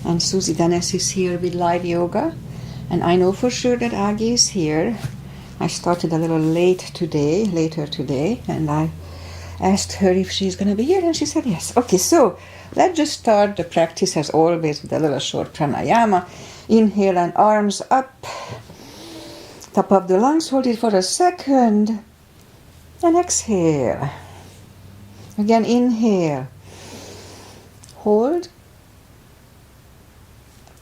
And Susie Dennis is here with live yoga. And I know for sure that Aggie is here. I started a little later today, and I asked her if she's going to be here, and she said yes. Okay, so let's just start the practice as always with a little short pranayama. Inhale and arms up. Top of the lungs, hold it for a second. And exhale. Again, inhale. Hold.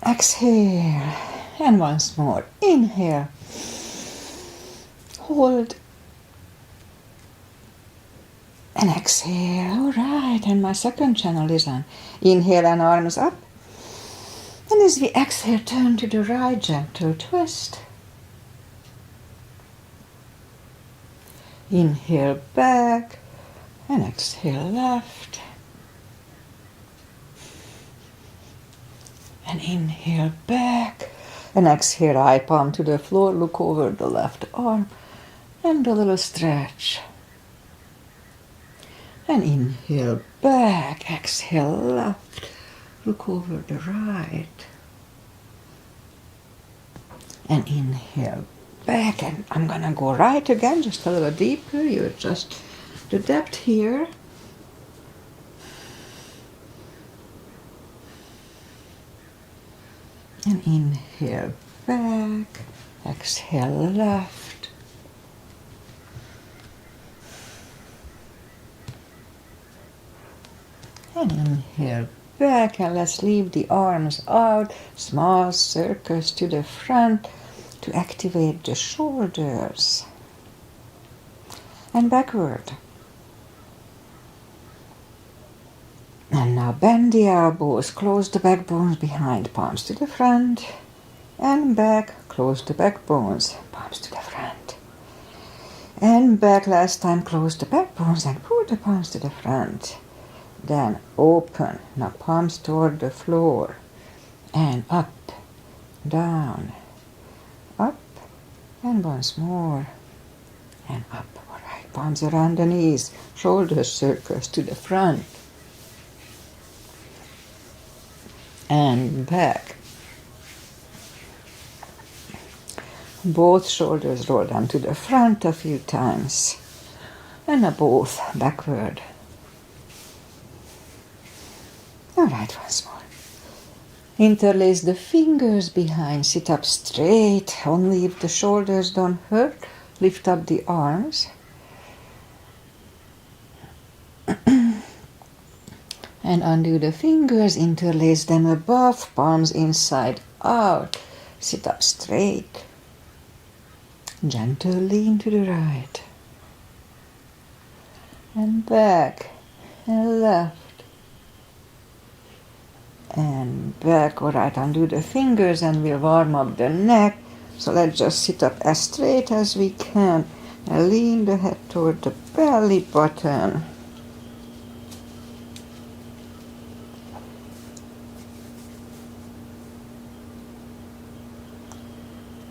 Exhale. And once more. Inhale. Hold. And exhale. All right. And my second channel is on. Inhale and arms up. And as we exhale, turn to the right, gentle twist. Inhale back. And exhale left. And inhale back. And exhale, eye palm to the floor. Look over the left arm. And a little stretch. And inhale back. Exhale left. Look over the right. And inhale back. And I'm going to go right again, just a little deeper. You adjust the depth here. And inhale back. Exhale left. And inhale back, and let's leave the arms out, small circles to the front to activate the shoulders. And backward. And now bend the elbows, close the backbones behind, palms to the front, and back, close the backbones, palms to the front. And back, last time, close the backbones and pull the palms to the front. Then open, now palms toward the floor, and up, down, up, and once more, and up. All right, palms around the knees, shoulders circles to the front, and back. Both shoulders roll down to the front a few times, and both backward. All right, once more. Interlace the fingers behind, sit up straight, only if the shoulders don't hurt. Lift up the arms. And undo the fingers, interlace them above, palms inside out. Sit up straight. Gentle lean to the right. And back and left. And back. All right, undo the fingers and we'll warm up the neck. So let's just sit up as straight as we can and lean the head toward the belly button.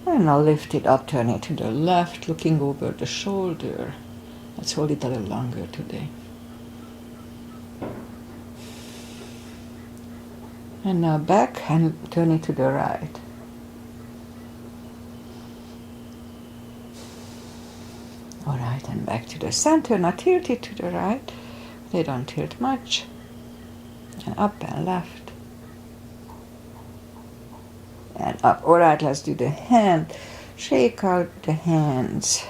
And now lift it up, turn it to the left, looking over the shoulder. Let's hold it a little longer today. And now back and turn it to the right. All right, and back to the center. Now tilt it to the right. They don't tilt much. And up and left. And up. All right, let's do the hand. Shake out the hands.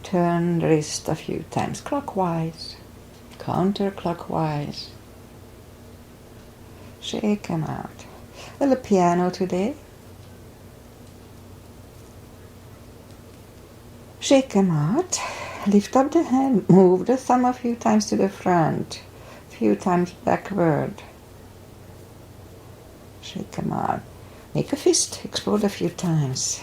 Turn the wrist a few times clockwise, counterclockwise. Shake them out. A little piano today. Shake them out. Lift up the hand. Move the thumb a few times to the front. A few times backward. Shake them out. Make a fist. Explode a few times.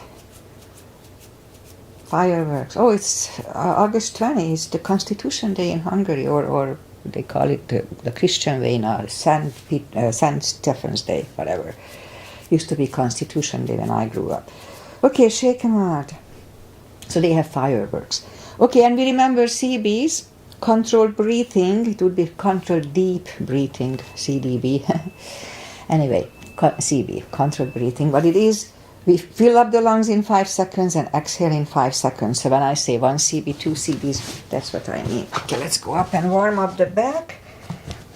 Fireworks. Oh, it's August 20. It's the Constitution Day in Hungary, or they call it the Christian way now, Saint Stephen's Day, whatever. Used to be Constitution Day when I grew up. Okay, shake them out. So they have fireworks. Okay, and we remember CBs, controlled breathing. It would be controlled deep breathing, CDB. Anyway, CB, controlled breathing. What it is, we fill up the lungs in 5 seconds and exhale in 5 seconds. So when I say 1 CB, 2 CBs, that's what I mean. Okay, let's go up and warm up the back.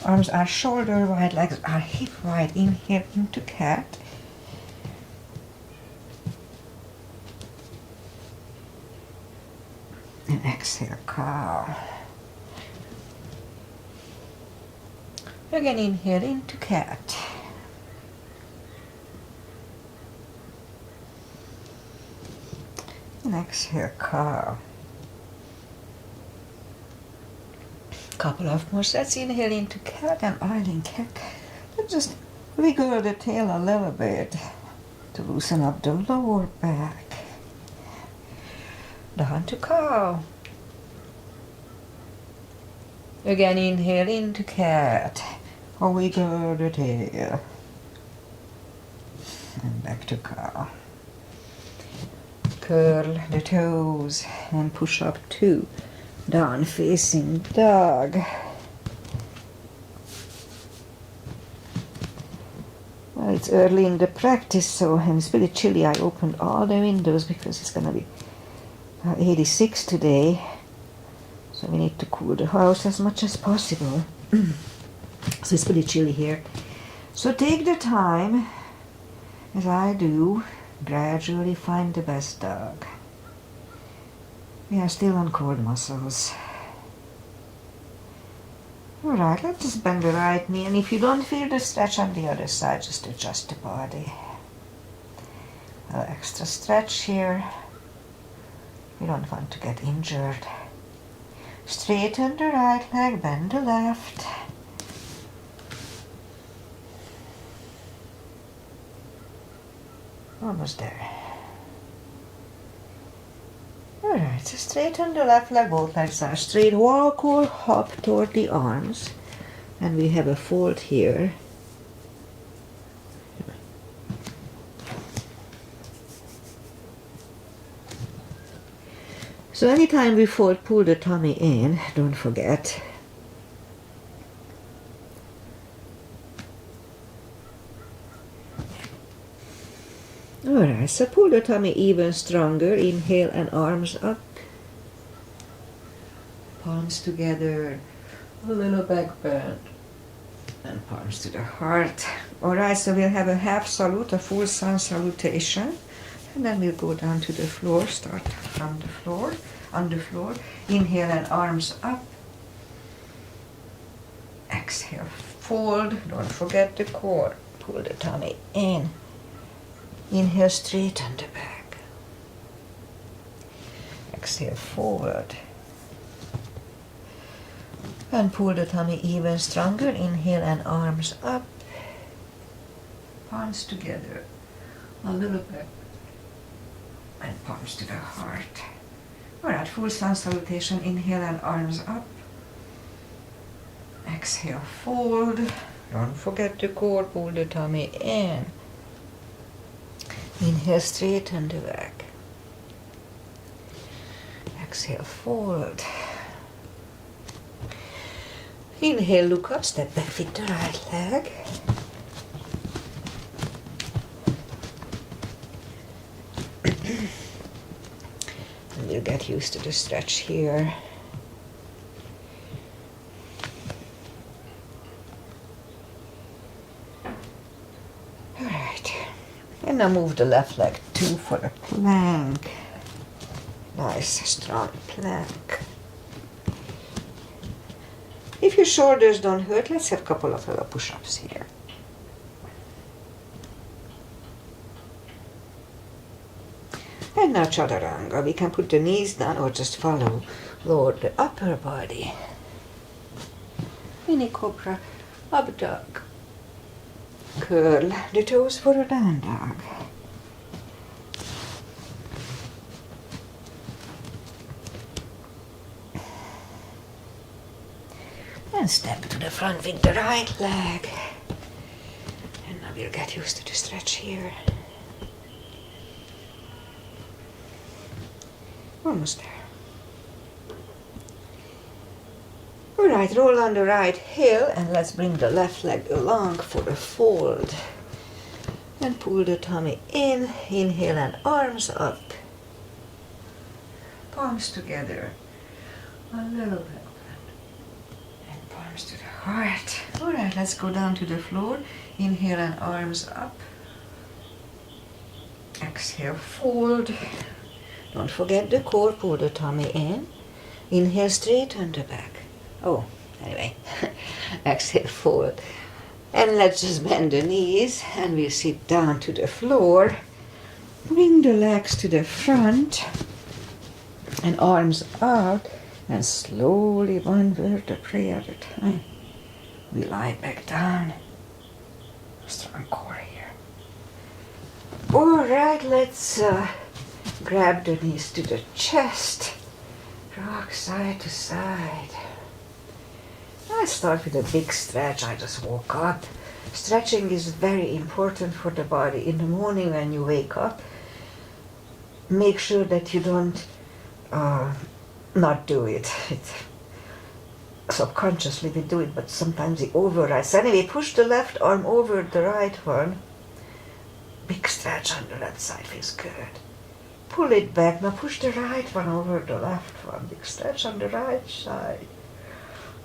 Arms are shoulder wide, legs are hip wide. Inhale into cat. And exhale, cow. Again, inhale into cat. And exhale, cow. Couple of more sets. Inhale into cat and island kick. Let's just wiggle the tail a little bit to loosen up the lower back. Down to cow. Again, inhale into cat. Wiggle the tail. And back to cow. Curl the toes and push up 2. Down facing dog. Well, it's early in the practice, so and it's pretty chilly. I opened all the windows because it's gonna be 86 today. So we need to cool the house as much as possible. So it's pretty chilly here. So take the time, as I do, gradually find the best dog. We are still on core muscles. Alright, let's just bend the right knee, and if you don't feel the stretch on the other side, just adjust the body. A little extra stretch here. We don't want to get injured. Straighten the right leg, bend the left. Almost there. Alright, so straighten the left leg, both legs are straight. Walk or hop toward the arms. And we have a fold here. So anytime we fold, pull the tummy in, don't forget. Alright, so pull the tummy even stronger. Inhale and arms up. Palms together. A little back bend. And palms to the heart. Alright, so we'll have a half salute, a full sun salutation. And then we'll go down to the floor. Start from the floor, on the floor. Inhale and arms up. Exhale, fold. Don't forget the core. Pull the tummy in. Inhale, straighten the back. Exhale, forward. And pull the tummy even stronger. Inhale and arms up. Palms together. A little bit. And palms to the heart. Alright, full sun salutation. Inhale and arms up. Exhale, fold. Don't forget the core. Pull the tummy in. Inhale, straighten the back. Exhale, forward. Inhale, look up, step back with the right leg. And we'll get used to the stretch here. Alright. And now move the left leg 2 for a plank. Nice, strong plank. If your shoulders don't hurt, let's have a couple of little push-ups here. And now chaturanga. We can put the knees down or just follow, lower the upper body. Mini cobra, up dog. Curl the toes for a down dog. And step to the front with the right leg. And now we'll get used to the stretch here. Almost there. Alright, roll on the right heel and let's bring the left leg along for a fold. And pull the tummy in, inhale and arms up. Palms together, a little bit. And palms to the heart. Alright, let's go down to the floor. Inhale and arms up. Exhale, fold. Don't forget the core, pull the tummy in. Inhale, straighten the back. Oh, anyway. Exhale, fold. And let's just bend the knees and we sit down to the floor. Bring the legs to the front and arms out, and slowly, one vertebrae at a time, we lie back down. Strong core here. Alright, let's grab the knees to the chest. Rock side to side. I start with a big stretch. I just woke up. Stretching is very important for the body. In the morning when you wake up, make sure that you don't not do it. Subconsciously we do it, but sometimes it overrides. Anyway, push the left arm over the right one. Big stretch on the left side feels good. Pull it back. Now push the right one over the left one. Big stretch on the right side.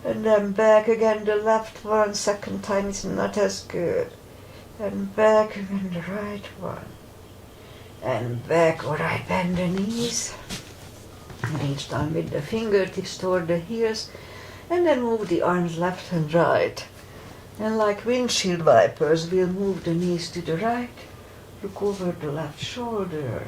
And then back again, the left one. Second time it's not as good. And back again, the right one. And back. Alright, bend the knees. Reach down with the fingertips toward the heels. And then move the arms left and right. And like windshield wipers, we'll move the knees to the right. Look over the left shoulder.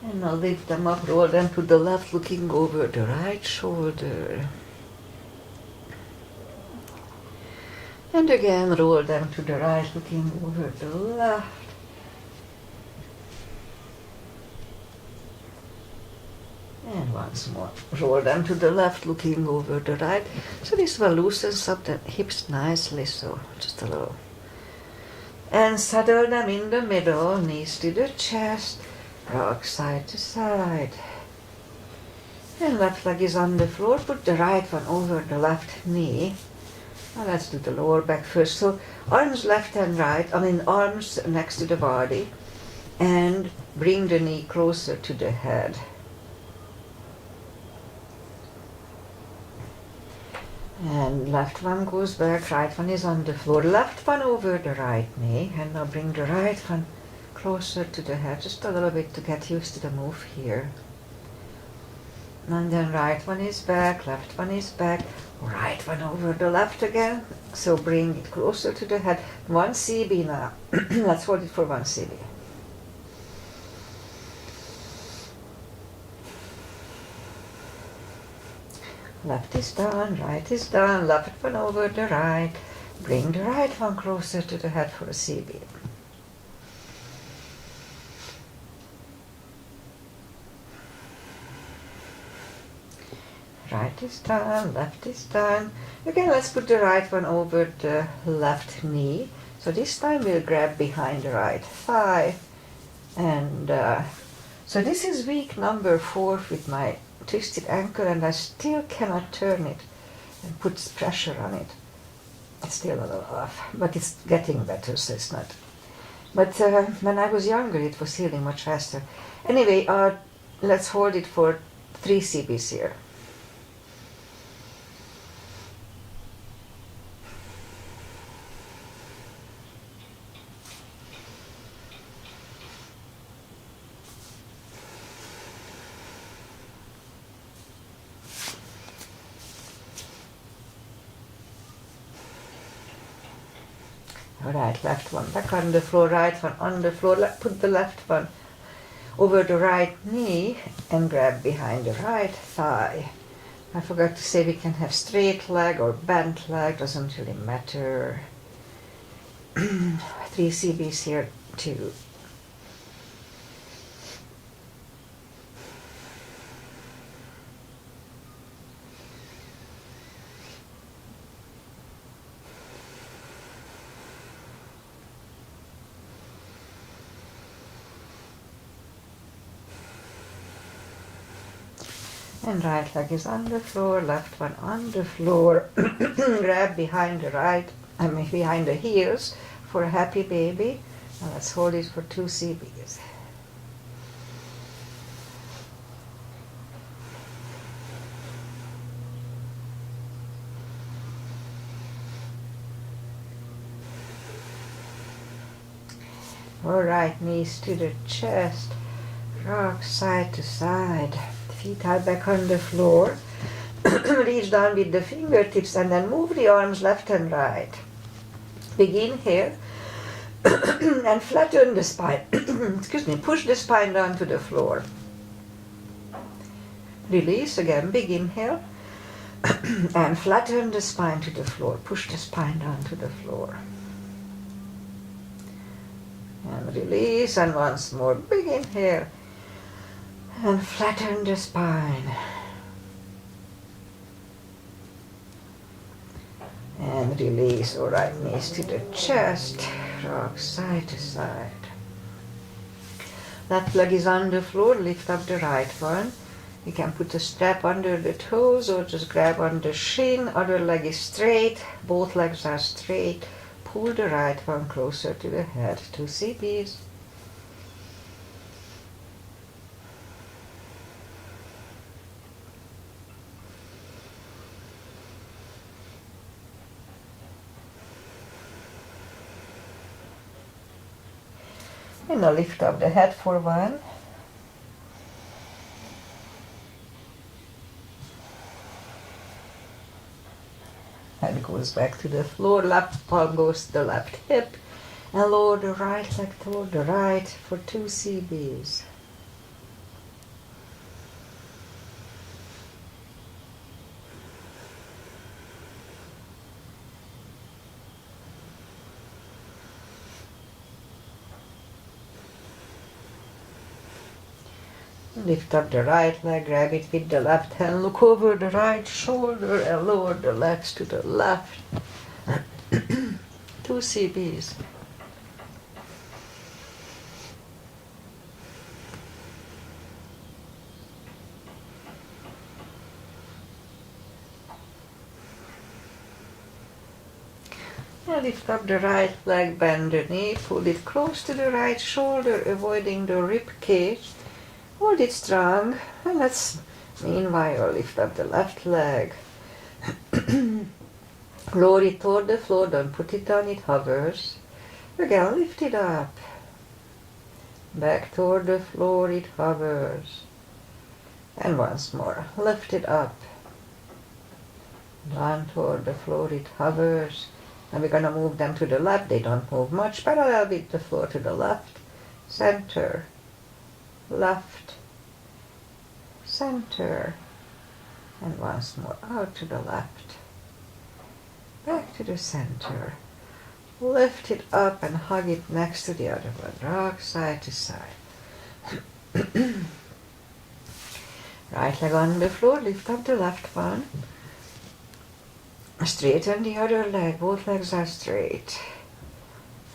And now lift them up, roll them to the left, looking over the right shoulder. And again, roll them to the right, looking over the left. And once more, roll them to the left, looking over the right. So this one loosens up the hips nicely, so just a little. And settle them in the middle, knees to the chest. Rock side to side. And left leg is on the floor. Put the right one over the left knee. Now let's do the lower back first. So arms left and right, arms next to the body. And bring the knee closer to the head. And left one goes back, right one is on the floor. Left one over the right knee. And now bring the right one closer to the head, just a little bit to get used to the move here. And then right one is back, left one is back, right one over the left again. So bring it closer to the head. 1 CB now. Let's hold it for 1 CB. Left is down, right is down, left one over the right. Bring the right one closer to the head for a CB. Right is down, left is down. Again, let's put the right one over the left knee. So this time we'll grab behind the right thigh. And so this is week number 4 with my twisted ankle, and I still cannot turn it and put pressure on it. It's still a little off, but it's getting better, so it's not. But when I was younger, it was healing much faster. Anyway, let's hold it for 3 CBs here. Alright, left one back on the floor, right one on the floor. Put the left one over the right knee and grab behind the right thigh. I forgot to say we can have straight leg or bent leg, doesn't really matter. 3 CBs here too. And right leg is on the floor, left one on the floor. Grab behind the right. behind the heels for a happy baby. Now let's hold it for 2 CBs. Alright, knees to the chest, rock side to side, feet are back on the floor. Reach down with the fingertips and then move the arms left and right. Begin here and flatten the spine. Excuse me, push the spine down to the floor. Release again, big inhale and flatten the spine to the floor. Push the spine down to the floor. And release, and once more, big inhale and flatten the spine. And release. Alright, knees to the chest, rock side to side. Left leg is on the floor, lift up the right one. You can put a strap under the toes or just grab on the shin. Other leg is straight, both legs are straight. Pull the right one closer to the head, 2 CBs. And now lift up the head for 1. Head goes back to the floor, left palm goes to the left hip, and lower the right leg toward the right for 2 CBs. Lift up the right leg, grab it with the left hand, look over the right shoulder and lower the legs to the left. 2 CBs. And lift up the right leg, bend the knee, pull it close to the right shoulder, avoiding the rib cage. Hold it strong, and let's meanwhile lift up the left leg. Lower it toward the floor, don't put it down, it hovers. Again, lift it up. Back toward the floor, it hovers. And once more, lift it up. Down toward the floor, it hovers. And we're going to move them to the left, they don't move much. Parallel with the floor to the left, center. Left, center, and once more out to the left, back to the center. Lift it up and hug it next to the other one, rock side to side. Right leg on the floor, lift up the left one. Straighten the other leg, both legs are straight.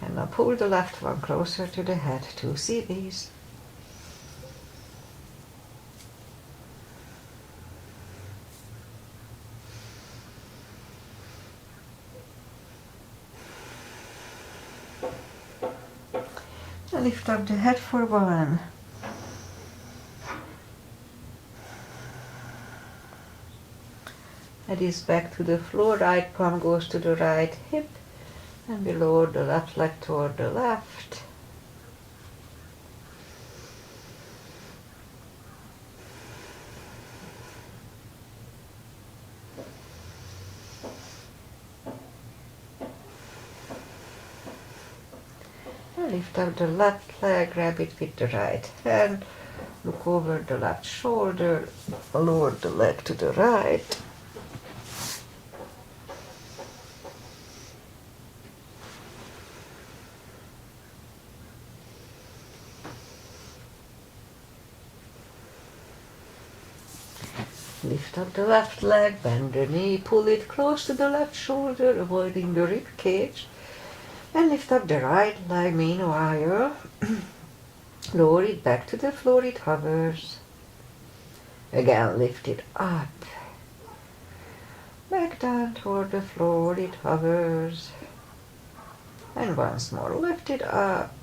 And now pull the left one closer to the head, 2 CBs. Lift up the head for 1. Head is back to the floor, right palm goes to the right hip, and we lower the left leg toward the left. Lift up the left leg, grab it with the right hand, look over the left shoulder, lower the leg to the right. Lift up the left leg, bend the knee, pull it close to the left shoulder, avoiding the rib cage. And lift up the right leg meanwhile. Lower it back to the floor, it hovers. Again, lift it up. Back down toward the floor, it hovers. And once more, lift it up.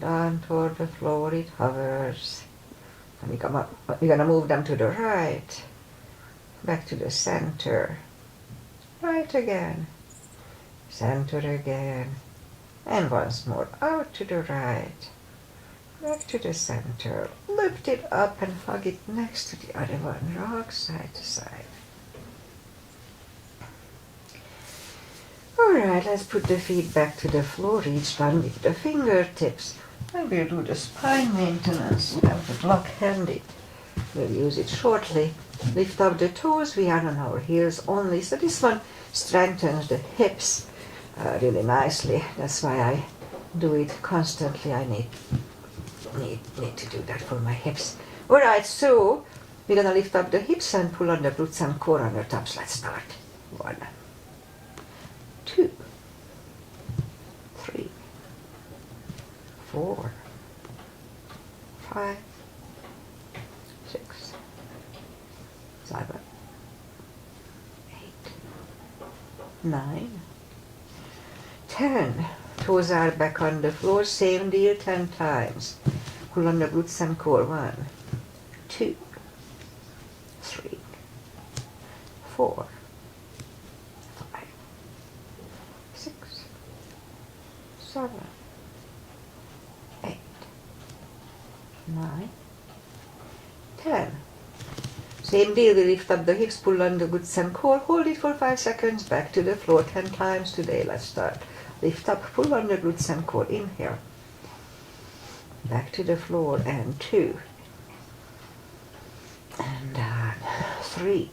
Down toward the floor it hovers. And we're gonna move them to the right. Back to the center. Right again. Center again. And once more, out to the right. Back to the center. Lift it up and hug it next to the other one. Rock side to side. Alright, let's put the feet back to the floor, each one with the fingertips. And we'll do the spine maintenance. We have the block handy. We'll use it shortly. Lift up the toes, we are on our heels only. So this one strengthens the hips really nicely. That's why I do it constantly. I need to do that for my hips. Alright, so we're gonna lift up the hips and pull on the glutes and core on the tops. Let's start. 1, 2, 3, 4, 5, 6, 7, 8, 9, 10. Toes are back on the floor. Same deal 10 times. Pull on the glutes and core. 1, 2, 3, 4, 5, 6, 7, 8, 9, 10. Same deal, we lift up the hips, pull on the glutes and core, hold it for 5 seconds, back to the floor 10 times today. Let's start. Lift up, pull on the glutes and core, inhale. Back to the floor, and 2. And down, 3.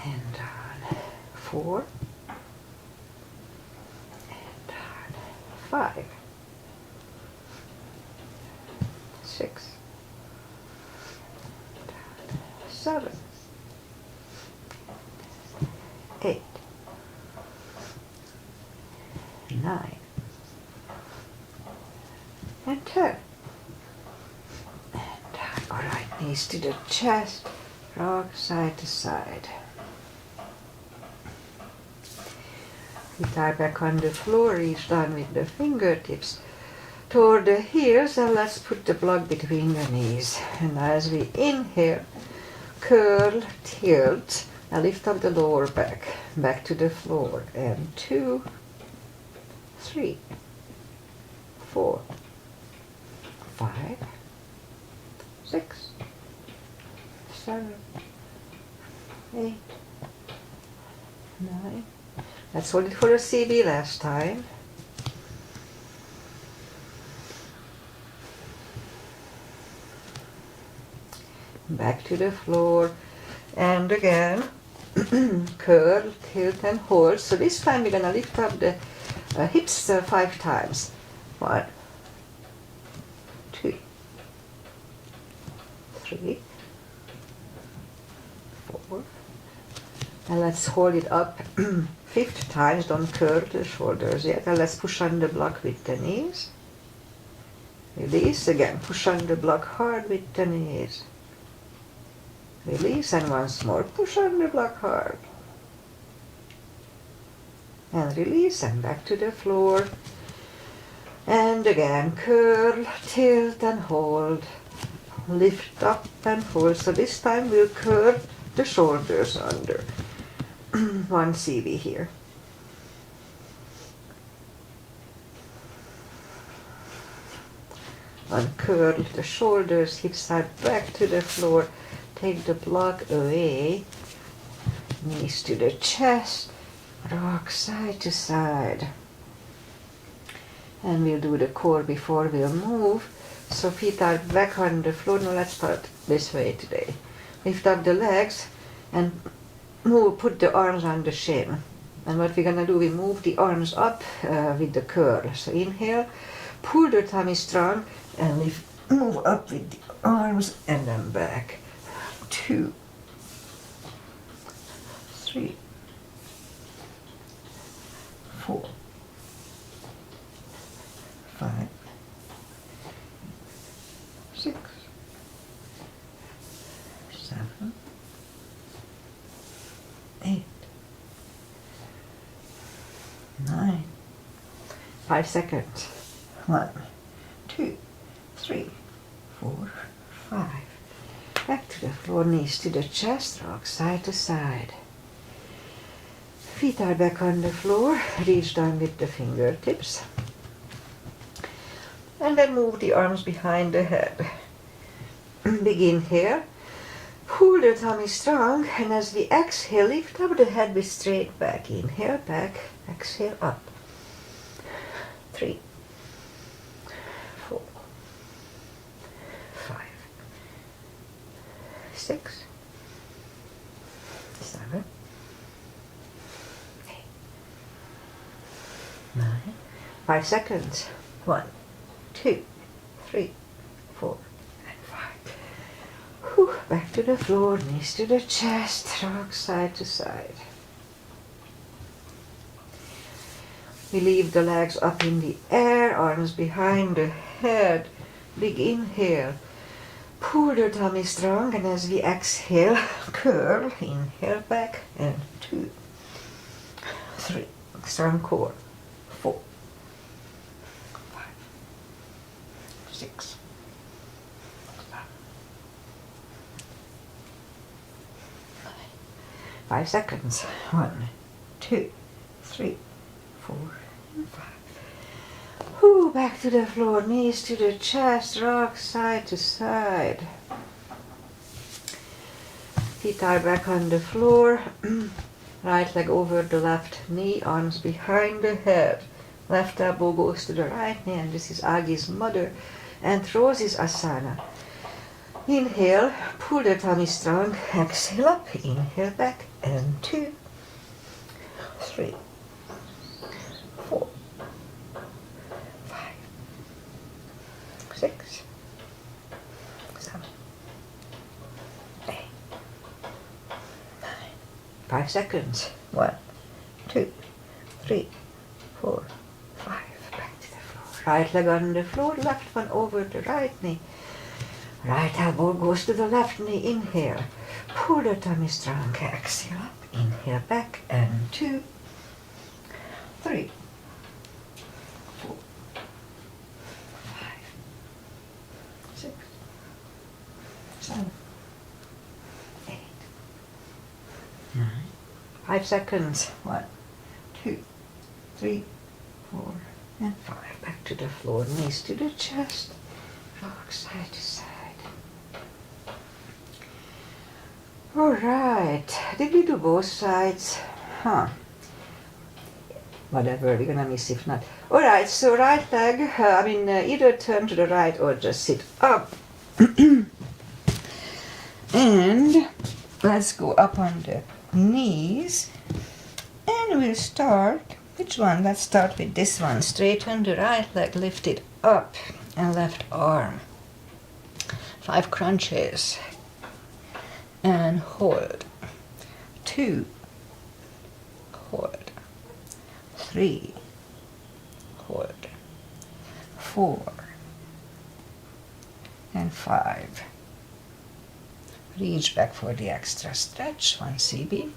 And down, 4. And down, 5. 6. 7, 8, 9, and 10. And alright, knees to the chest, rock side to side. Feet are back on the floor, reach down with the fingertips toward the heels, and let's put the block between the knees. And as we inhale, curl, tilt, and lift up the lower back, back to the floor, and 2, 3, 4, 5, 6, 7, 8, 9. Let's hold it for a CB last time. Back to the floor, and again, curl, tilt, and hold. So this time we're gonna lift up the hips 5 times. 1, 2, 3, 4, and let's hold it up 5th times. Don't curl the shoulders yet. And let's push on the block with the knees. Release again. Push on the block hard with the knees. Release, and once more, push on the block hard. And release, and back to the floor. And again, curl, tilt, and hold. Lift up and hold. So this time we'll curl the shoulders under. 1 CV here. Uncurl the shoulders, hips are back to the floor. Take the block away, knees to the chest, rock side to side. And we'll do the core before we'll move. So feet are back on the floor. Now let's start this way today. Lift up the legs and move, put the arms on the shin. And what we're gonna do, we move the arms up with the curl. So inhale, pull the tummy strong, and lift, move up with the arms and then back. 2, 3, 4, 5, 6, 7, 8, 9. 5 seconds. 1, 2, 3, 4, 5. Back to the floor, knees to the chest, rock side to side. Feet are back on the floor, reach down with the fingertips. And then move the arms behind the head. Begin here. Pull the tummy strong, and as we exhale, lift up the head with straight back. Inhale, back, exhale, up. 3, 4, 5, 6, 7, 8, 9. 5 seconds. 1, 2, 3, 4, and 5. Whew. Back to the floor, knees to the chest, rock side to side. We leave the legs up in the air, arms behind the head. Big inhale. Pull the tummy strong, and as we exhale, curl. Inhale back, and 2, 3. Strong core. 4, 5, 6, 7, 9. 5 seconds. 1, 2, 3, 4, and 5. Whew, back to the floor, knees to the chest, rock side to side. Feet are back on the floor. Right leg over the left knee, arms behind the head. Left elbow goes to the right knee, and this is Agi's mother and Rosie's asana. Inhale, pull the tummy strong, exhale up, inhale back, and 2, 3, 4, 5, 6, 7, 8, 9. 5 seconds. 1, 2, 3, 4, 5. Back to the floor. Right leg on the floor, left one over the right knee. Right elbow goes to the left knee. Inhale. Pull the tummy strong. Exhale up. Inhale back. And 2, 3, 4, 5, 6, 7, 8, 9. 5 seconds. 1, 2, 3, 4, and 5. Back to the floor. Knees to the chest. Rock side to side. Alright. Did we do both sides? Whatever, we're gonna miss if not. Alright, so right leg, either turn to the right or just sit up. And let's go up on the knees. And we'll start, which one? Let's start with this one. Straighten the right leg, lift it up, and left arm. 5 crunches. And hold. 2. Hold. 3. Hold. 4. And 5. Reach back for the extra stretch. 1 CB.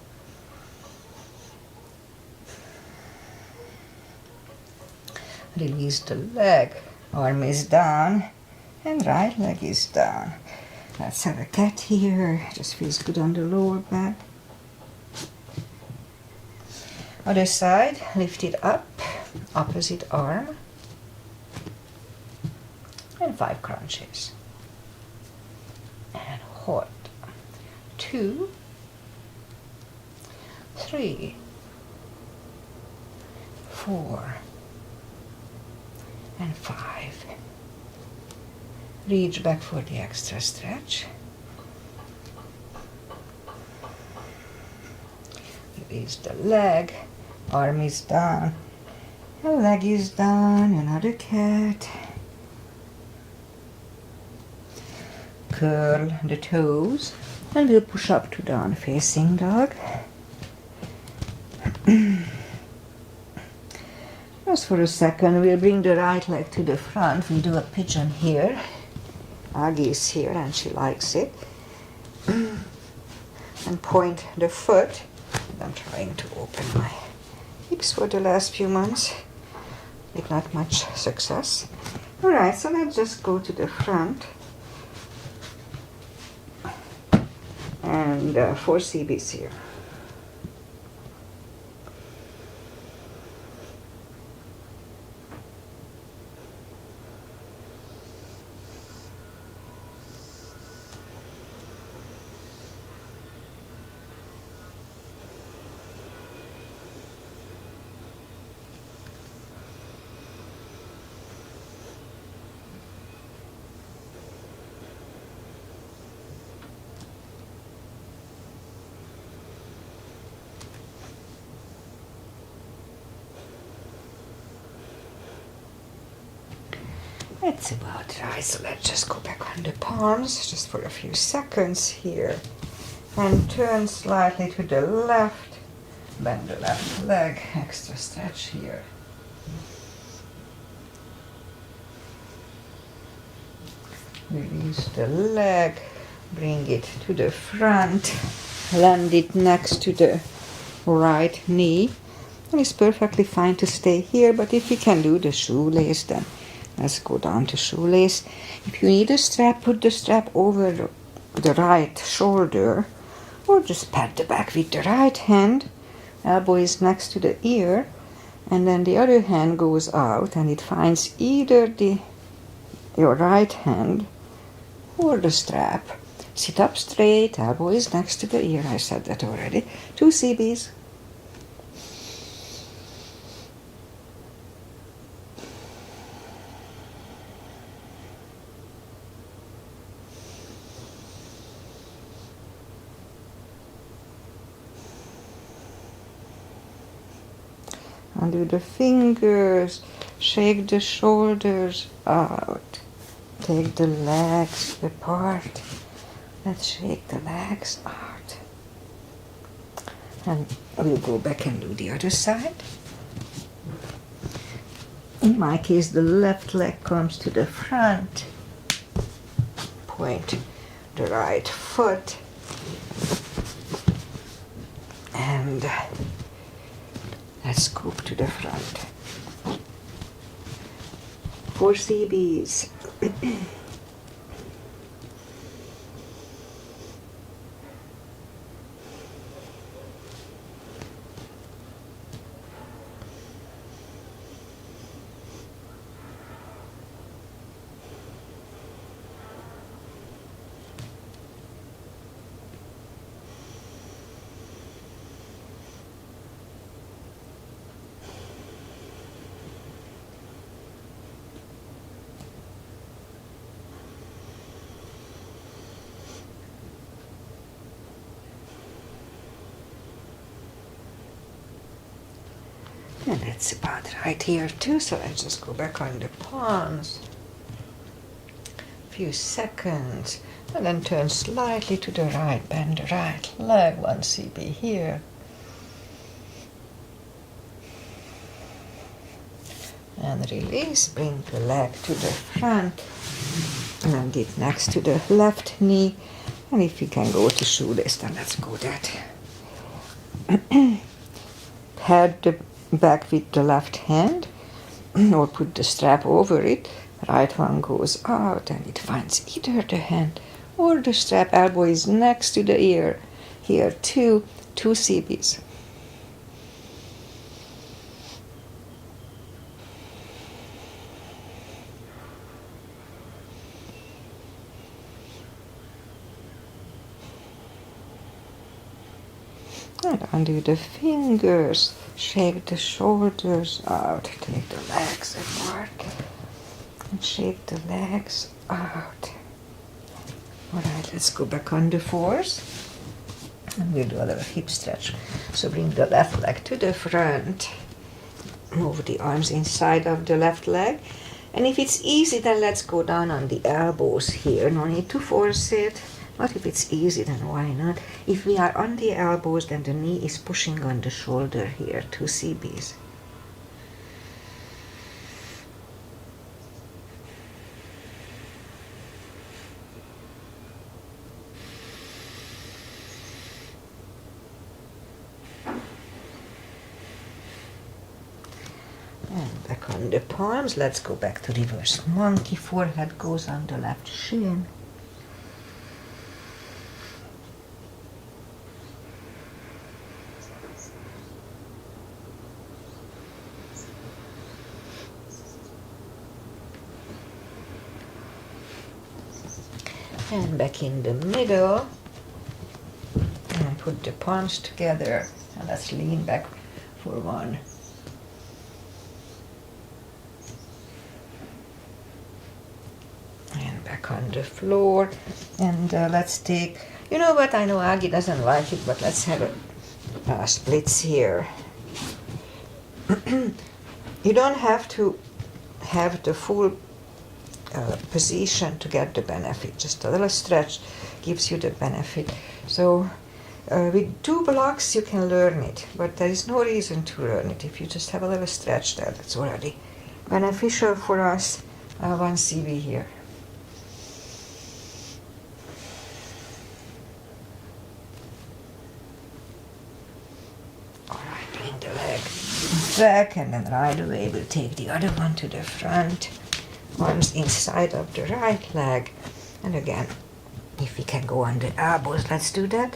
Release the leg. Arm is down. And right leg is down. Let's have a cat here. Just feels good on the lower back. Other side, lift it up, opposite arm, and 5 crunches. And hold. 2, 3, 4, and 5. Reach back for the extra stretch. Release the leg. Arm is down. The leg is down. Another cat. Curl the toes. And we'll push up to down facing dog. Just for a second, we'll bring the right leg to the front. We'll do a pigeon here. Agi is here and she likes it. And point the foot. I'm trying to open my hip weeks, for the last few months, with not much success. Alright, so let's just go to the front. And 4 CBs here. It's about dry, so let's just go back on the palms just for a few seconds here. And turn slightly to the left. Bend the left leg, extra stretch here. Release the leg, bring it to the front, land it next to the right knee. And it's perfectly fine to stay here, but if you can do the shoelace, then let's go down to shoelace. If you need a strap, put the strap over the right shoulder, or just pat the back with the right hand. Elbow is next to the ear, and then the other hand goes out, and it finds either your right hand or the strap. Sit up straight, elbow is next to the ear. I said that already. 2 CBs. Undo the fingers, shake the shoulders out, take the legs apart, let's shake the legs out. And we'll go back and do the other side. In my case, the left leg comes to the front, point the right foot, and let's scoop to the front. 4 CBs. And that's about right here too, so let's just go back on the palms. A few seconds, and then turn slightly to the right, bend the right leg, 1 CB here. And release, bring the leg to the front, land it next to the left knee, and if you can go to shoelace, then let's go that. Pat the back with the left hand, or put the strap over it. Right one goes out and it finds either the hand or the strap. Elbow is next to the ear. Here two CBs. And undo the fingers, shake the shoulders out, take the legs apart, and shake the legs out. Alright, let's go back on the 4s, and we'll do a little hip stretch. So bring the left leg to the front, move the arms inside of the left leg, and if it's easy, then let's go down on the elbows here. No need to force it. But if it's easy, then why not? If we are on the elbows, then the knee is pushing on the shoulder here, 2 CBs. on the palms. Let's go back to reverse monkey. Forehead goes on the left shin. And back in the middle. And put the palms together. And let's lean back for one. And back on the floor. And let's take, you know what, I know Agi doesn't like it, but let's have a splits here. You don't have to have the full position to get the benefit. Just a little stretch gives you the benefit. So with 2 blocks you can learn it, but there is no reason to learn it. If you just have a little stretch there, that's already beneficial for us. 1 CV here. Alright, bring the leg back, and then right away we'll take the other one to the front. Arms inside of the right leg, and again, if we can go on the elbows, let's do that.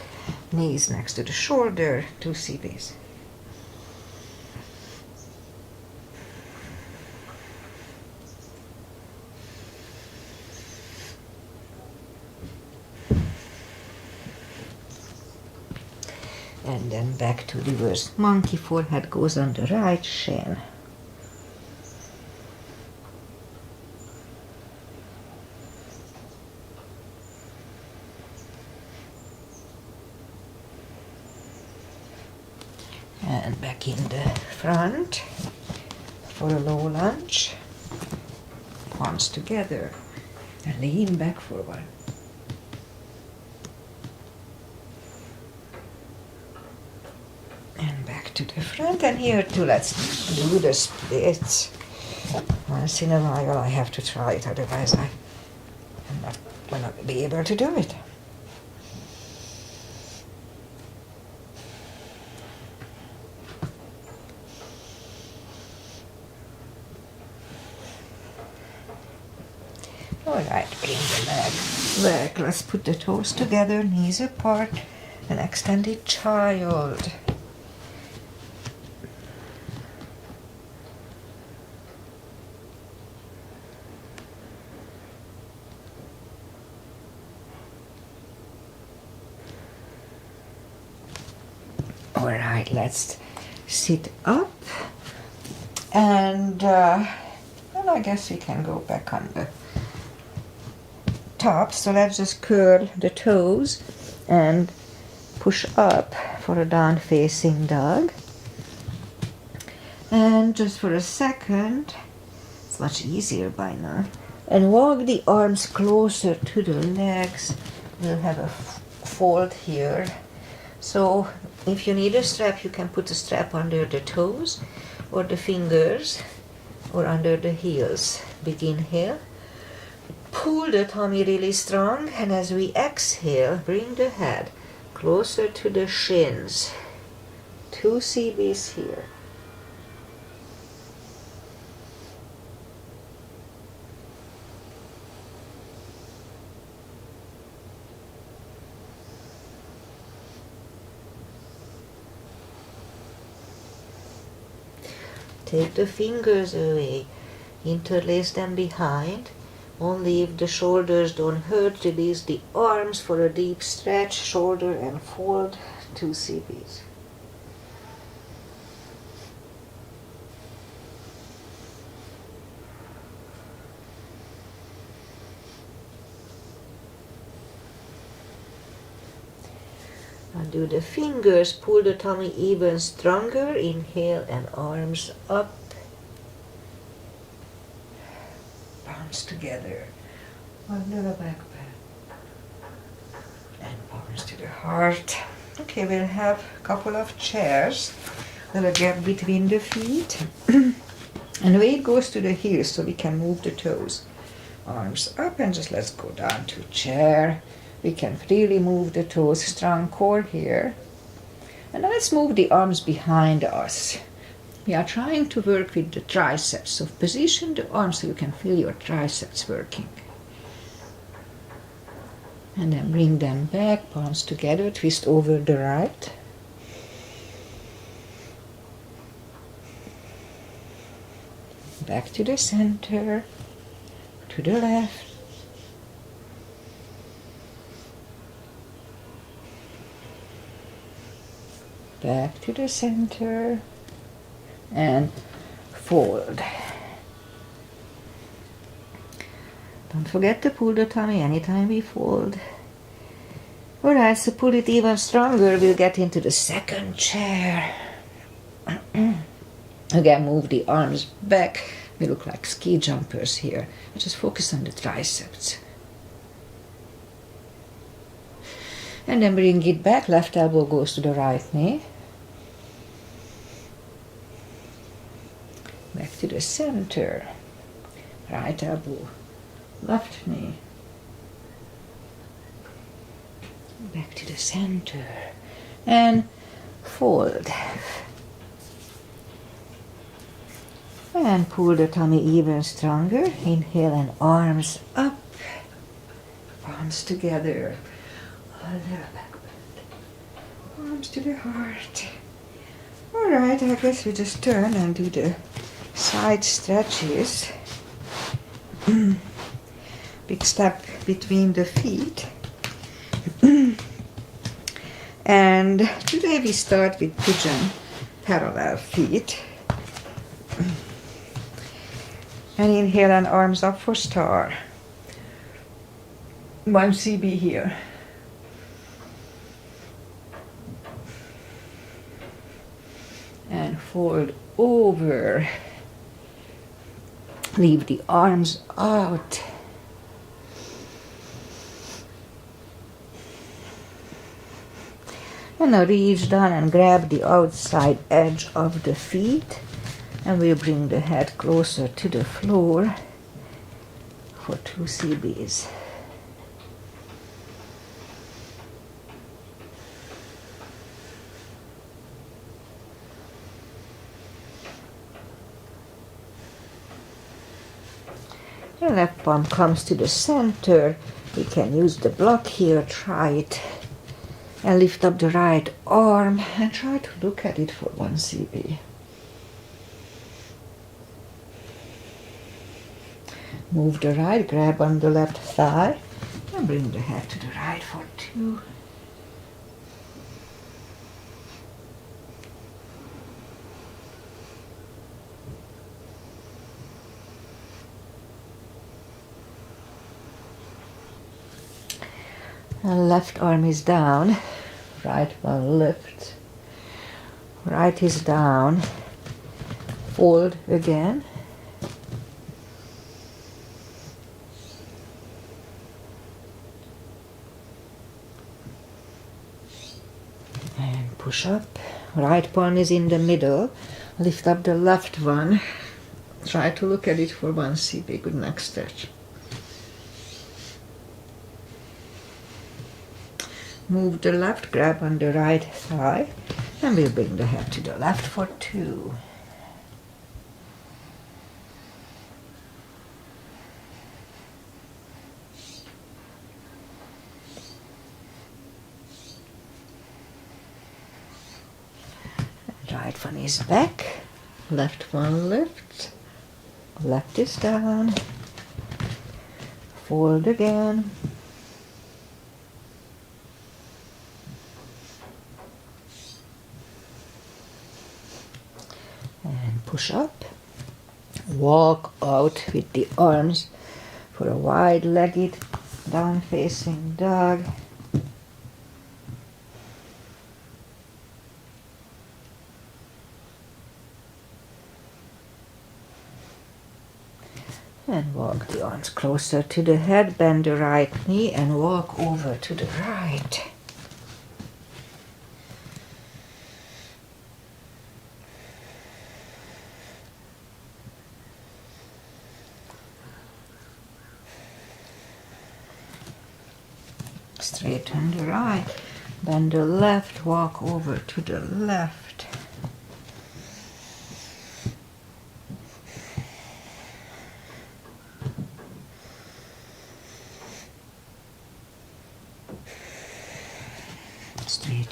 Knees next to the shoulder, 2 CBs. And then back to reverse monkey. Forehead goes on the right shin. And back in the front for a low lunge. Palms together and lean back for one. And back to the front, and here too let's do the splits. Once in a while I have to try it, otherwise I'm not gonna be able to do it. Alright, bring the leg back. Let's put the toes together, knees apart, an extended child. Alright, let's sit up, and well, I guess we can go back on the top. So let's just curl the toes and push up for a down facing dog. And just for a second, it's much easier by now, and walk the arms closer to the legs. We'll have a fold here. So if you need a strap, you can put a strap under the toes or the fingers or under the heels. Big inhale. Pull the tummy really strong, and as we exhale, bring the head closer to the shins. 2 CBs here. Take the fingers away, interlace them behind. Only if the shoulders don't hurt, release the arms for a deep stretch, shoulder and fold, 2 CBs. Undo the fingers, pull the tummy even stronger, inhale and arms up. Palms together, under the back and palms to the heart. Okay, we'll have a couple of chairs, little gap between the feet, and weight goes to the heels so we can move the toes. Arms up, and just let's go down to chair. We can freely move the toes, strong core here. And now let's move the arms behind us. We are trying to work with the triceps, so position the arms so you can feel your triceps working. And then bring them back, palms together, twist over the right. Back to the center, to the left. Back to the center and fold. Don't forget to pull the tummy anytime we fold. Alright, so pull it even stronger. We'll get into the second chair. Again, move the arms back. We look like ski jumpers here. Just focus on the triceps. And then bring it back. Left elbow goes to the right knee. Back to the center. Right elbow. Left knee. Back to the center. And fold. And pull the tummy even stronger. Inhale and arms up. Palms together. Arms to the heart. Alright, I guess we just turn and do the side stretches. Big step between the feet. And today we start with pigeon parallel feet. And inhale and arms up for star. 1 CB here. And fold over. Leave the arms out. And now reach down and grab the outside edge of the feet. And we'll bring the head closer to the floor for 2 CBs. The left palm comes to the center. We can use the block here, try it. And lift up the right arm and try to look at it for 1 CB. Move the right, grab on the left thigh and bring the head to the right for 2. And left arm is down, right one lift, right is down, fold again. And push up, right palm is in the middle, lift up the left one, try to look at it for 1 CB, good neck stretch. Move the left, grab on the right thigh, and we'll bring the head to the left for 2. Right one is back, left one lifts, left is down, fold again. And push up, walk out with the arms for a wide-legged down-facing dog. And walk the arms closer to the head, bend the right knee and walk over to the right. Straighten the right, bend the left, walk over to the left.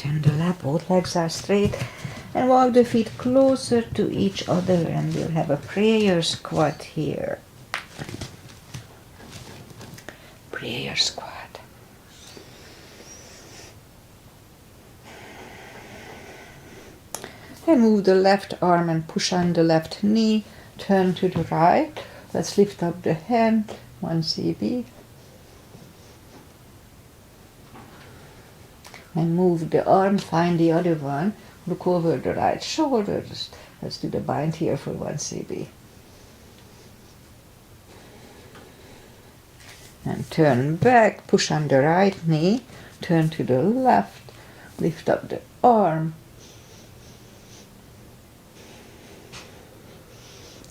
Turn the lap, both legs are straight. And walk the feet closer to each other, and we'll have a prayer squat here. Prayer squat. And move the left arm and push on the left knee. Turn to the right. Let's lift up the hand. 1 CB. And move the arm, find the other one. Look over the right shoulder. Let's do the bind here for 1 CB. And turn back, push on the right knee, turn to the left, lift up the arm,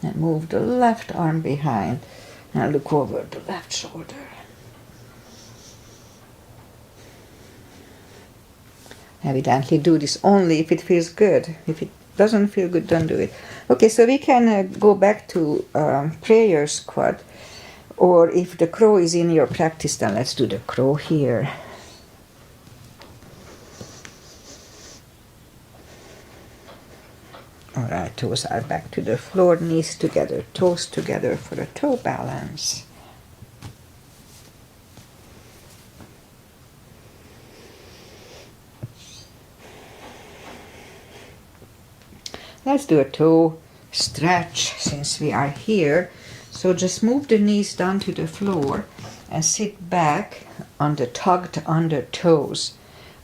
and move the left arm behind, and look over the left shoulder. Evidently do this only if it feels good. If it doesn't feel good, don't do it. Okay, so we can go back to prayer squat, or if the crow is in your practice, then let's do the crow here. Alright, toes are back to the floor, knees together, toes together for a toe balance. Let's do a toe stretch since we are here. So just move the knees down to the floor and sit back on the tucked under toes.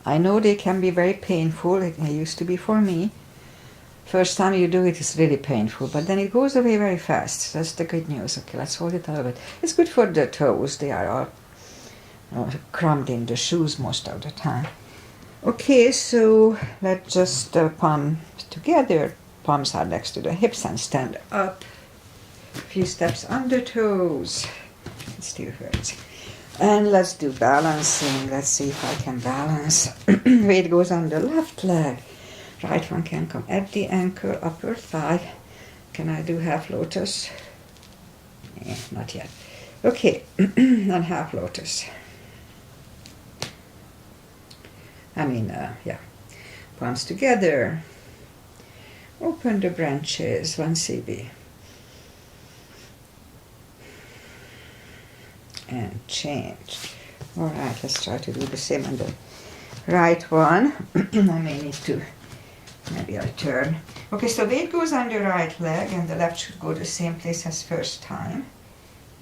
I know they can be very painful. It used to be for me. First time you do it is really painful, but then it goes away very fast. That's the good news. Okay, let's hold it a little bit. It's good for the toes. They are all crammed in the shoes most of the time. Okay, so let's just palms together. Palms are next to the hips and stand up. A few steps under toes. It still hurts. And let's do balancing. Let's see if I can balance. Weight goes on the left leg. Right one can come at the ankle, upper thigh. Can I do half lotus? Not yet. Okay, and half lotus. Yeah. Palms together. Open the branches, 1 CB. And change. Alright, let's try to do the same on the right one. I may need to, maybe I'll turn. Okay, so weight goes on the right leg and the left should go the same place as first time.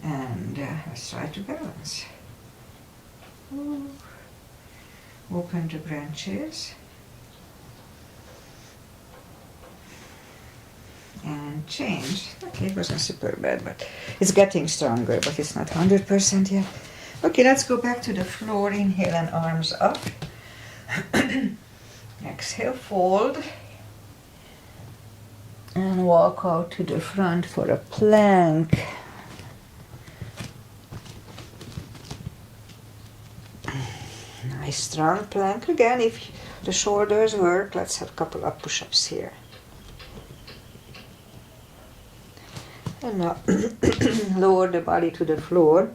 And let's try to balance. Open the branches. And change. Okay, it wasn't super bad, but it's getting stronger, but it's not 100% yet. Okay, let's go back to the floor. Inhale and arms up. Exhale, fold. And walk out to the front for a plank. Nice strong plank. Again, if the shoulders work, let's have a couple of push-ups here. And now lower the body to the floor.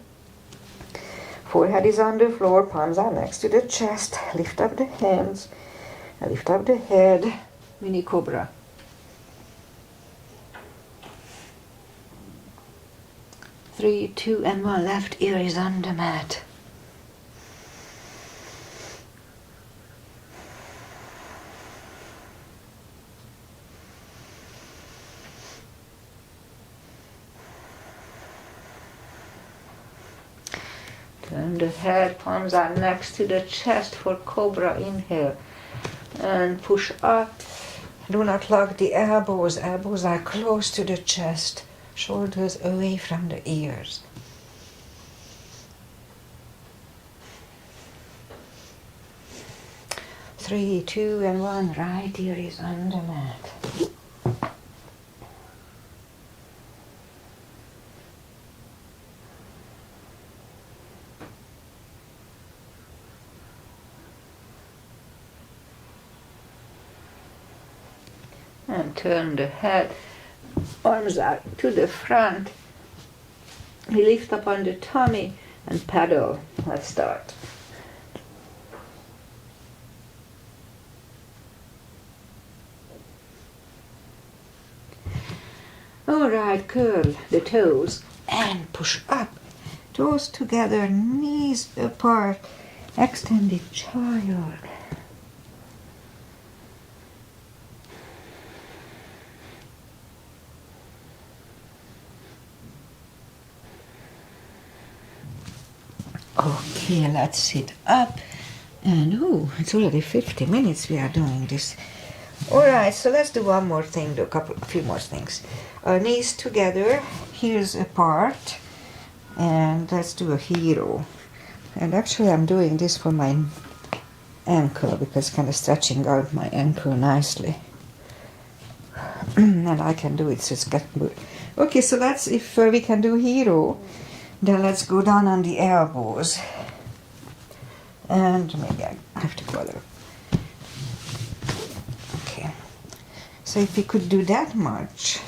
Forehead is on the floor, palms are next to the chest. Lift up the hands, lift up the head. Mini cobra. Three, two, and one. Left ear is on the mat. Turn the head, palms are next to the chest for cobra. Inhale and push up. Do not lock the elbows. Elbows are close to the chest. Shoulders away from the ears. Three, two, and one. Right ear is on the mat. And turn the head, arms out to the front. We lift up on the tummy and paddle. Let's start. Alright, curl the toes and push up. Toes together, knees apart. Extended child. Okay, let's sit up. And it's already 50 minutes we are doing this. Alright, so let's do one more thing, do a few more things. Knees together, heels apart, and let's do a hero. And actually I'm doing this for my ankle because it's kind of stretching out my ankle nicely. And I can do it, so it's getting good. Okay, so let's, if we can do hero, then let's go down on the elbows. And maybe I have to go other. Okay. So if we could do that much,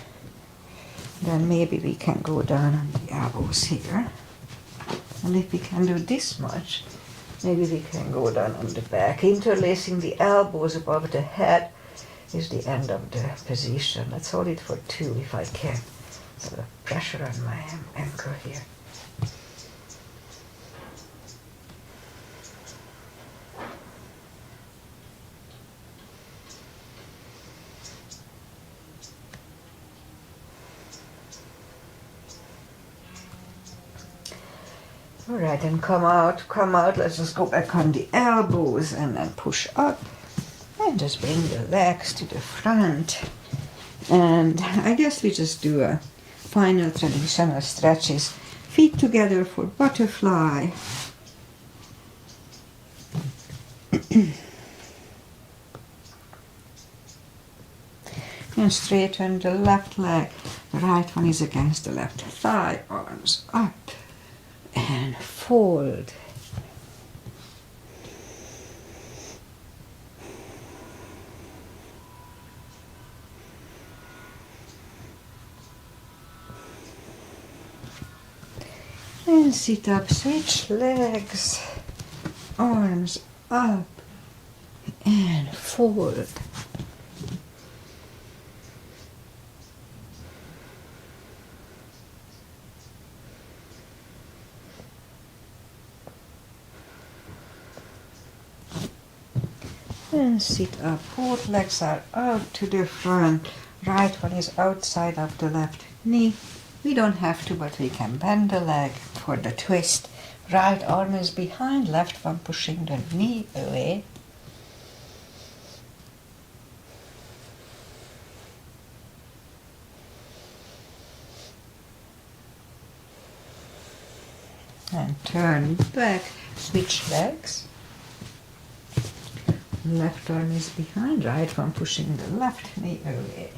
then maybe we can go down on the elbows here. And if we can do this much, maybe we can go down on the back. Interlacing the elbows above the head is the end of the position. Let's hold it for 2 if I can. So pressure on my ankle here. Alright, and come out, let's just go back on the elbows and then push up. And just bring the legs to the front. And I guess we just do a final traditional stretches. Feet together for butterfly. And straighten the left leg. The right one is against the left thigh. Arms up. And fold. And sit up, switch legs, arms up, and fold. And sit up, both legs are out to the front, right one is outside of the left knee. We don't have to, but we can bend the leg for the twist. Right arm is behind, left one pushing the knee away. And turn back, switch legs. Left arm is behind, right one pushing the left knee away.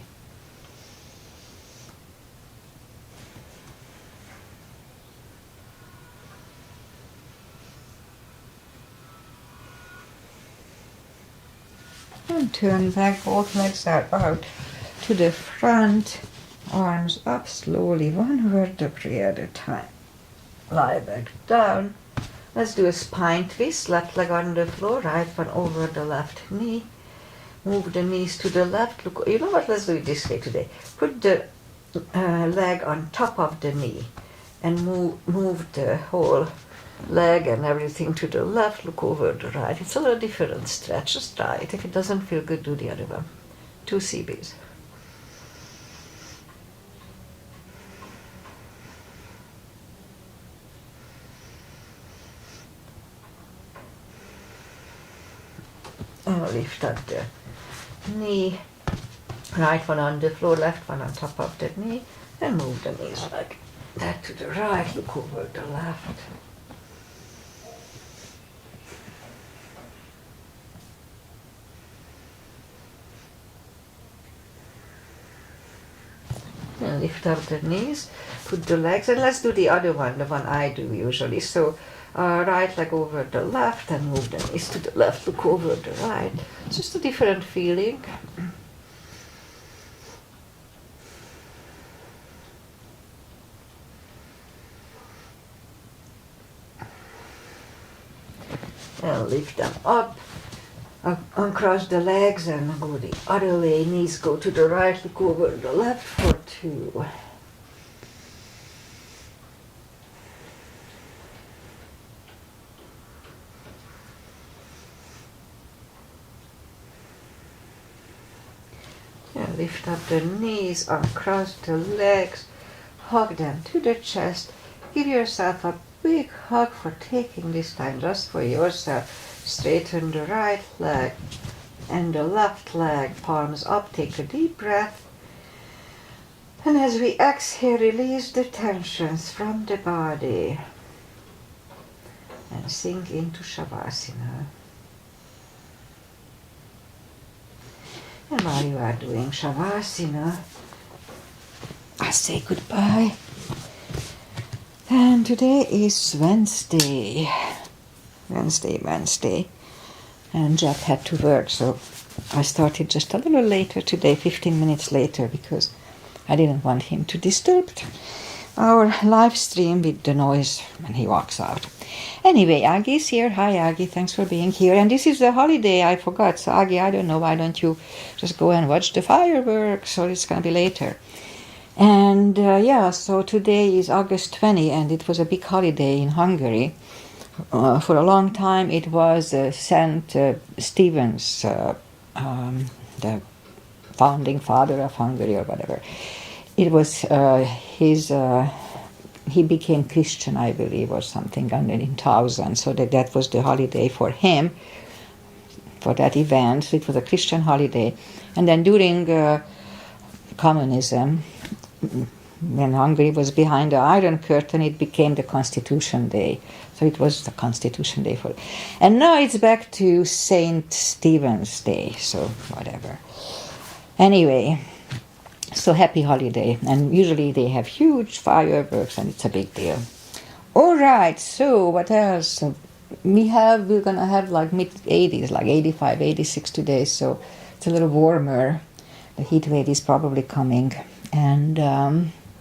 And turn back, both legs are out to the front, arms up slowly, one vertebrae at a time. Lie back down. Let's do a spine twist, left leg on the floor, right one over the left knee. Move the knees to the left. Look, you know what, let's do it this way today. Put the leg on top of the knee and move the whole leg and everything to the left, look over the right. It's a little different stretch, just try it. If it doesn't feel good, do the other one. 2 CBs. And lift up the knee, right one on the floor, left one on top of the knee, and move the knees like that to the right, look over the left. And lift up the knees, put the legs, and let's do the other one, the one I do usually. So right leg over the left and move the knees to the left, look over the right. It's just a different feeling. And lift them up, Uncross the legs and go the other way. Knees go to the right, look over the left for 2. And lift up the knees, uncross the legs, hug them to the chest. Give yourself a big hug for taking this time just for yourself. Straighten the right leg and the left leg, palms up, take a deep breath. And as we exhale, release the tensions from the body and sink into Shavasana. And while you are doing Shavasana, I say goodbye. And today is Wednesday. And Jack had to work, so I started just a little later today, 15 minutes later, because I didn't want him to disturb our live stream with the noise when he walks out. Anyway, Aggie's here. Hi, Aggie. Thanks for being here. And this is the holiday. I forgot. So, Aggie, I don't know. Why don't you just go and watch the fireworks? Or it's going to be later. And so today is August 20, and it was a big holiday in Hungary. For a long time, it was St. Stephen's, the founding father of Hungary or whatever. It was he became Christian, I believe, or something, in 1000, so that was the holiday for him, for that event. So it was a Christian holiday. And then during communism, when Hungary was behind the Iron Curtain, it became the Constitution Day. So it was the Constitution Day for. And now it's back to St. Stephen's Day, so whatever. Anyway, so happy holiday. And usually they have huge fireworks and it's a big deal. All right, so what else? We're going to have like mid-80s, like 85, 86 today, so it's a little warmer. The heat wave is probably coming. And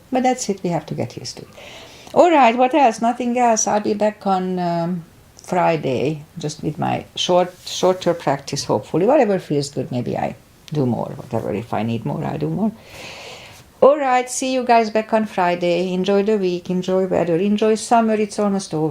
but that's it, we have to get used to it. All right, what else? Nothing else. I'll be back on Friday, just with my shorter practice, hopefully. Whatever feels good, maybe I do more. Whatever, if I need more, I'll do more. All right, see you guys back on Friday. Enjoy the week, enjoy weather, enjoy summer. It's almost over.